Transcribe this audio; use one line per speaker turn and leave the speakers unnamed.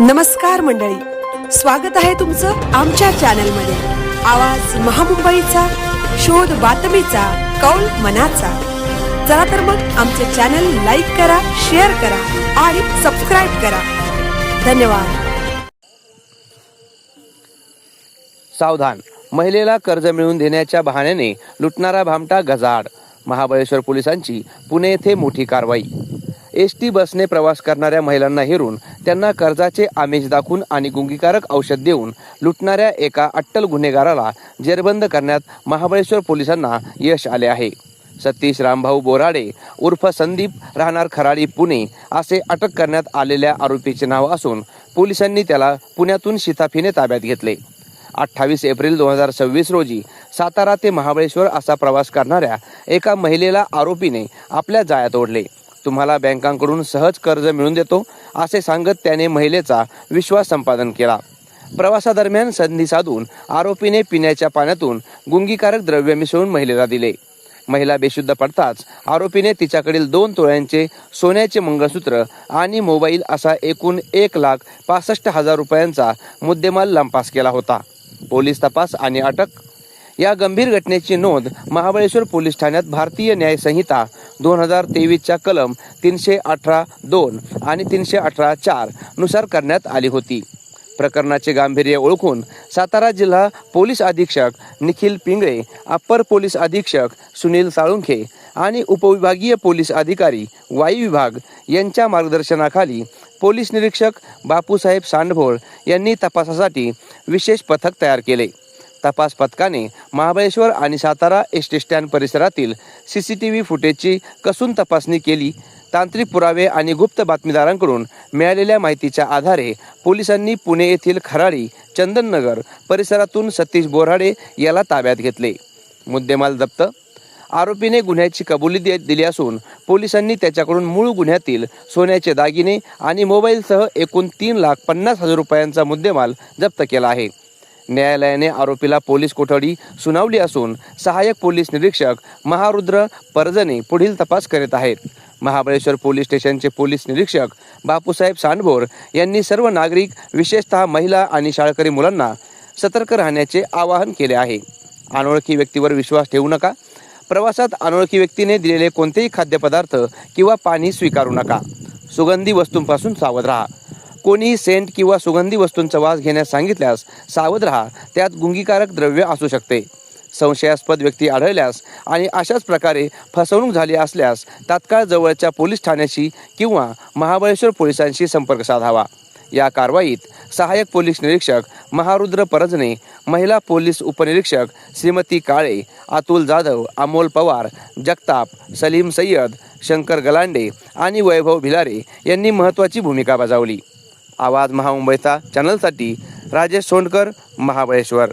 नमस्कार मंडळी, स्वागत आहे तुमचं आमच्या चॅनलमध्ये। आवाज महामुंबईचा, शोध बातमीचा, कौल मनाचा। चला तर मग आमचे चॅनल लाईक करा, शेअर करा आणि सबस्क्राइब करा। धन्यवाद।
सावधान, महिलेला कर्ज मिळवून देण्याच्या बहाण्याने लुटणारा भामटा गजाआड। महाबळेश्वर पोलिसांची पुणे येथे मोठी कारवाई। एसटी बसने प्रवास करणाऱ्या महिलांना हेरून त्यांना कर्जाचे आमिष दाखवून आणि गुंगीकारक औषध देऊन लुटणाऱ्या एका अट्टल गुन्हेगाराला जेरबंद करण्यात महाबळेश्वर पोलिसांना यश आले आहे। सतीश रामभाऊ बोराडे उर्फ संदीप, राहणार खराडी, पुणे असे अटक करण्यात आलेल्या आरोपीचे नाव असून पोलिसांनी त्याला पुण्यातून शिताफीने ताब्यात घेतले। 28 एप्रिल 2026 रोजी सातारा ते महाबळेश्वर असा प्रवास करणाऱ्या एका महिलेला आरोपीने आपल्या जाळ्यात ओढले। तुम्हाला बँकांकडून सहज कर्ज मिळवून देतो असे सांगत त्याने महिलेचा विश्वास संपादन केला। प्रवासादरम्यान संधी साधून आरोपीने पिण्याच्या पाण्यातून गुंगीकारक द्रव्य मिसळून महिलेला दिले। महिला बेशुद्ध पडताच आरोपीने तिच्याकडील 2 तोळ्यांचे सोन्याचे मंगळसूत्र आणि मोबाईल असा एकूण 1,65,000 रुपयांचा मुद्देमाल लंपास केला होता। पोलीस तपास आणि अटक। या गंभीर घटनेची नोंद महाबळेश्वर पोलीस ठाण्यात भारतीय न्याय संहिता 2023च्या कलम 318(2) आणि 318(4) नुसार करण्यात आली होती। प्रकरणाचे गांभीर्य ओळखून सातारा जिल्हा पोलीस अधीक्षक निखिल पिंगळे, अप्पर पोलीस अधीक्षक सुनील साळुंखे आणि उपविभागीय पोलीस अधिकारी वाई विभाग यांच्या मार्गदर्शनाखाली पोलीस निरीक्षक बापूसाहेब सांडभोळ यांनी तपासासाठी विशेष पथक तयार केले। तपास पथकाने महाबळेश्वर आणि सातारा एसटी स्टँड परिसरातील CCTV फुटेजची कसून तपासणी केली। तांत्रिक पुरावे आणि गुप्त बातमीदारांकडून मिळालेल्या माहितीच्या आधारे पोलिसांनी पुणे येथील खराडी चंदननगर परिसरातून सतीश बोराडे याला ताब्यात घेतले। मुद्देमाल जप्त। आरोपीने गुन्ह्याची कबुली दिली असून पोलिसांनी त्याच्याकडून मूळ गुन्ह्यातील सोन्याचे दागिने आणि मोबाईलसह एकूण 3,50,000 रुपयांचा मुद्देमाल जप्त केला आहे। न्यायालयाने आरोपीला पोलीस कोठडी सुनावली असून सहाय्यक पोलीस निरीक्षक महारुद्र परजने पुढील तपास करीत आहेत। महाबळेश्वर पोलीस स्टेशनचे पोलीस निरीक्षक बापूसाहेब सांडभोर यांनी सर्व नागरिक, विशेषतः महिला आणि शाळकरी मुलांना सतर्क राहण्याचे आवाहन केले आहे। अनोळखी व्यक्तीवर विश्वास ठेवू नका। प्रवासात अनोळखी व्यक्तीने दिलेले कोणतेही खाद्यपदार्थ किंवा पाणी स्वीकारू नका। सुगंधी वस्तूंपासून सावध राहा। कोणीही सेंट किंवा सुगंधी वस्तूंचा वास घेण्यास सांगितल्यास सावध राहा, त्यात गुंगीकारक द्रव्य असू शकते। संशयास्पद व्यक्ती आढळल्यास आणि अशाच प्रकारे फसवणूक झाली असल्यास तात्काळ जवळच्या पोलीस ठाण्याशी किंवा महाबळेश्वर पोलिसांशी संपर्क साधावा। या कारवाईत सहाय्यक पोलीस निरीक्षक महारुद्र परजने, महिला पोलीस उपनिरीक्षक श्रीमती काळे, अतुल जाधव, अमोल पवार, जगताप, सलीम सय्यद, शंकर गलांडे आणि वैभव भिलारे यांनी महत्त्वाची भूमिका बजावली। आवाज महामुंबईचा चॅनलसाठी राजेश सोंडकर, महाबळेश्वर।